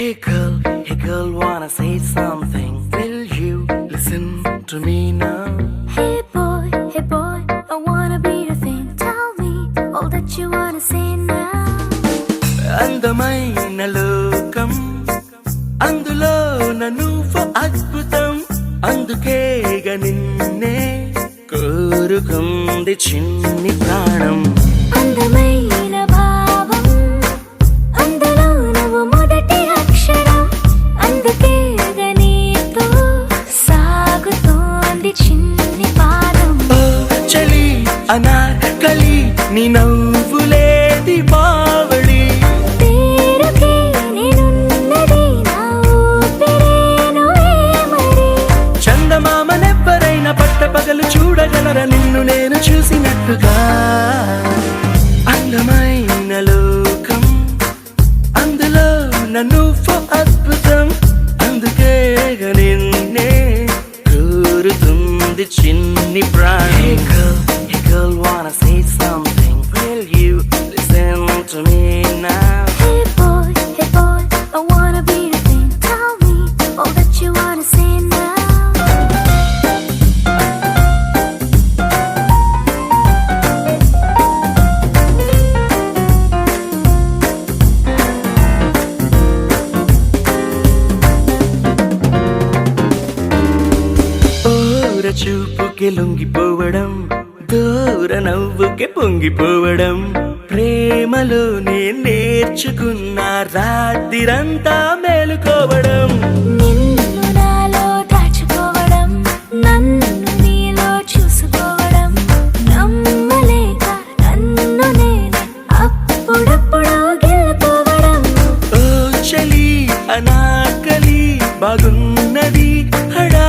Hey girl, wanna say something? Will you listen to me now? Hey boy, I wanna be your thing. Tell me all that you wanna say now. అందమైన లోకం అందులో నువ్వు అద్భుతం అందుకేగ నిన్నే కోరుకుంది చిన్ని ప్రాణం అందమైన భావం అందులో నువ్వు మొదటి అక్షరం అందుకేగ నీతో సాగుతోంది చిన్ని పాదం ఓ చలి అనార్కలి నీ నవ్వులేది బావళి పేరుకే నేనున్నది నా ఊపిరేను ఏమరి చందమామనెవ్వరైనా పట్టపగలు చూడగలరా నిన్ను నేను చూసినట్టుగా అందమైన లోకం అందులో నువ్వు అద్భుతం అందుకేగ నిన్నే కోరుతుంది చిన్ని ప్రాణి Hey girl, wanna say something? Will you listen to me now? Hey boy, I wanna be your thing. Tell me all that you wanna say now. ఓర చూపుకి లొంగిపోవడం దూర నవ్వుకి పొంగిపోవడం ప్రేమలో నేను నేర్చుకున్న రాత్రిరంతా మేలుకోవడం నిన్ను నాలో దాచుకోవడం నన్ను నీలో చూసుకోవడం నమ్మలేక నన్ను నేను అప్పుడప్పుడు గెలుపోవడం ఓ చలి అనాకలి బాగున్నది హడా